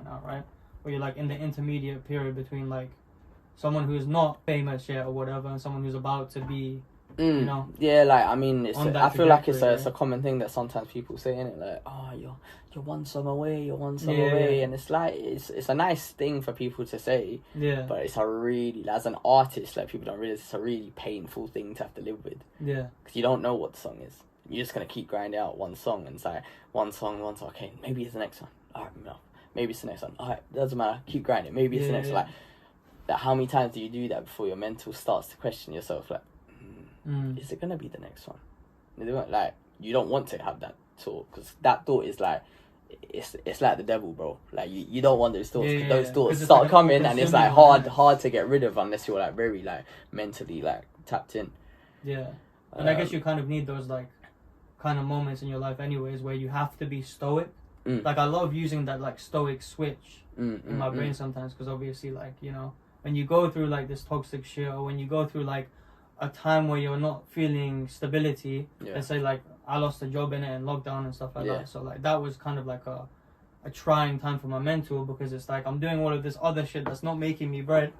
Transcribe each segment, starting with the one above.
right now, right? Where you're like in the intermediate period between like someone who's not famous yet or whatever, and someone who's about to be, you know. Yeah, like I mean, I feel like it's trajectory, a common thing that sometimes people say, innit? Like, oh, you're one song away, you're one song Yeah, away, yeah. and it's like it's a nice thing for people to say, Yeah. but it's a really, as an artist, like people don't realize it's a really painful thing to have to live with. Yeah. Because you don't know what the song is. You're just gonna keep grinding out one song, and it's like one song. Okay, maybe it's the next one. All right, no, maybe it's the next one. All right, doesn't matter. Keep grinding. Maybe it's the next one. Like, how many times do you do that before your mental starts to question yourself? Like, is it gonna be the next one? Like, you don't want to have that thought, because that thought is like, it's like the devil, bro. Like you don't want those thoughts, because those thoughts start like coming, and it's like hard to get rid of unless you're like very like mentally like tapped in. Yeah, and I guess you kind of need those like kind of moments in your life anyways where you have to be stoic. Like I love using that like stoic switch in my brain sometimes, because obviously like, you know, when you go through like this toxic shit, or when you go through like a time where you're not feeling stability, let's say like I lost a job in it and lockdown and stuff like that, so like that was kind of like a trying time for my mental, because it's like I'm doing all of this other shit that's not making me bread,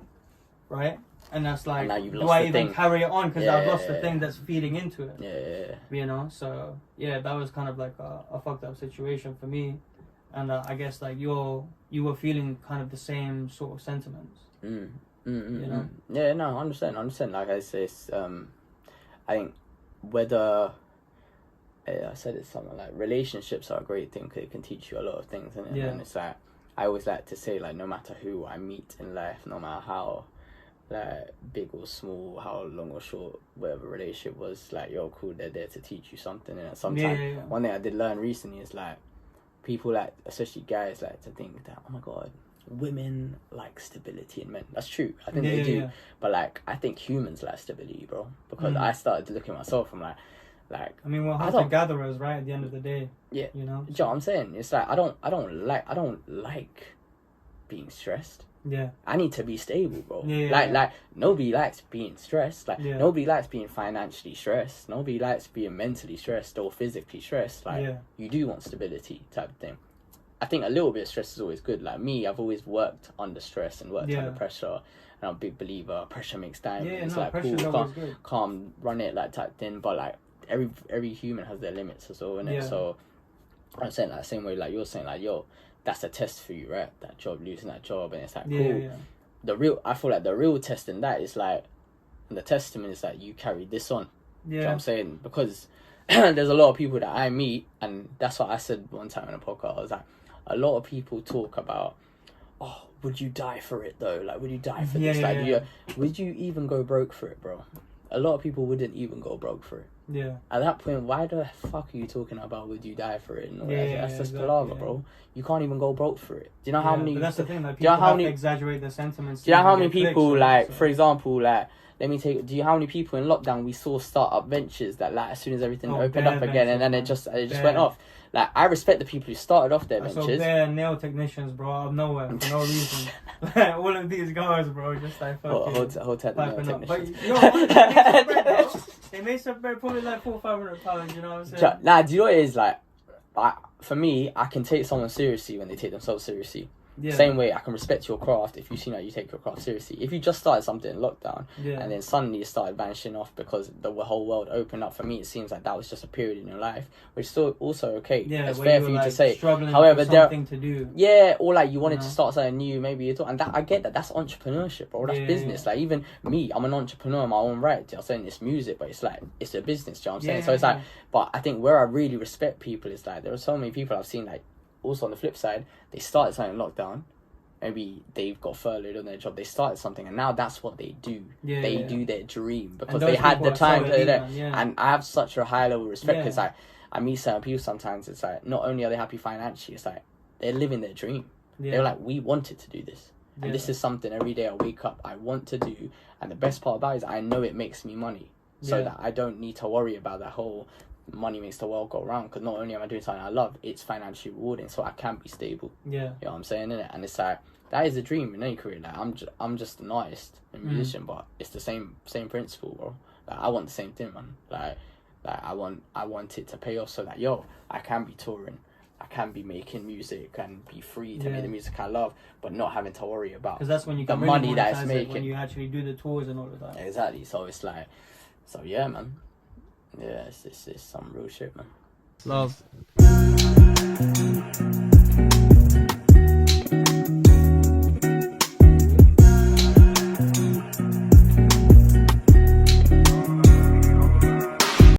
right? And that's like, do I even carry it on because I've lost the thing that's feeding into it? You know, so yeah, that was kind of like a fucked up situation for me, and I guess like you were feeling kind of the same sort of sentiments. You know? Yeah, no, I understand. Like I say, I think whether I said it's something like relationships are a great thing because it can teach you a lot of things, and it's like I always like to say, like, no matter who I meet in life, no matter how like big or small, how long or short whatever relationship was, like, you're cool, they're there to teach you something. And sometimes one thing I did learn recently is like people, like especially guys, like to think that, oh my god, women like stability in men. That's true, I think they do, but like I think humans like stability, bro, because I started to look at myself, I'm like I mean, we're hunter-gatherers, right, at the end of the day. Yeah, you know, do you know what I'm saying? It's like I don't like being stressed. Yeah, I need to be stable, bro. Like nobody likes being stressed. Like nobody likes being financially stressed. Nobody likes being mentally stressed or physically stressed. Like you do want stability, type of thing. I think a little bit of stress is always good. Like me, I've always worked under stress and worked under pressure. And I'm a big believer. Pressure makes diamonds. Like cool, calm, run it, like type thing. But like every human has their limits as well, innit? So I'm saying like the same way like you're saying, like, yo, that's a test for you, right? That job, losing that job, and it's like cool. I feel like the real test in that is like, the testament is that you carried this on. You know what I'm saying? Because there's a lot of people that I meet, and that's what I said one time in a podcast. I was like, a lot of people talk about, oh, would you die for it though? Like, would you die for this? Would you even go broke for it, bro? A lot of people wouldn't even go broke for it. Yeah. At that point, why the fuck are you talking about would you die for it? That's just palaver, bro. You can't even go broke for it. Do you know how many? But that's the thing. Like, people have to exaggerate the sentiments. Do you know how many people, like, for example, like, do you know how many people in lockdown we saw start up ventures that, like, as soon as everything opened up again, and then it just went off. Like, I respect the people who started off their ventures. So they're nail technicians, bro, out of nowhere for no reason. Like, all of these guys, bro, just like fucking hotel nail technicians. But yo, honestly, bread, bro. They made some bread, probably like £400-500. You know what I'm saying? Nah, do you know what it is? Like, for me, I can take someone seriously when they take themselves seriously. Same way I can respect your craft if you seem like you take your craft seriously. If you just started something in lockdown and then suddenly it started vanishing off because the whole world opened up, for me it seems like that was just a period in your life, which is still also okay. It's fair for you to say. However, something to do. Or like you wanted to start something new, maybe you thought, and that I get that, that's entrepreneurship, bro. That's business. Like, even me, I'm an entrepreneur in my own right. I'm saying it's music, but it's like it's a business. Do you know what I'm saying? So it's like, but I think where I really respect people is like, there are so many people I've seen, like, also on the flip side, they started something in lockdown, maybe they've got furloughed on their job, they started something, and now that's what they do. They do their dream because they had the time to do that. And I have such a high level of respect because like I meet certain people sometimes, it's like not only are they happy financially, it's like they're living their dream. They're like, we wanted to do this, and this is something every day I wake up I want to do, and the best part about it is I know it makes me money, so that I don't need to worry about that whole money makes the world go round, because not only am I doing something I love, it's financially rewarding, so I can be stable. You know what I'm saying, innit? And it's like, that is a dream in any career. Like, I'm just an artist and musician, but it's the same principle, bro. Like, I want the same thing, man. Like I want it to pay off so that, yo, I can be touring, I can be making music and be free to make the music I love, but not having to worry about because that's when you can the really money that it's monetize it, making. when you actually do the tours and all of that. Exactly. So it's like, so yeah, man. Yeah, it's some real shit, man. Love.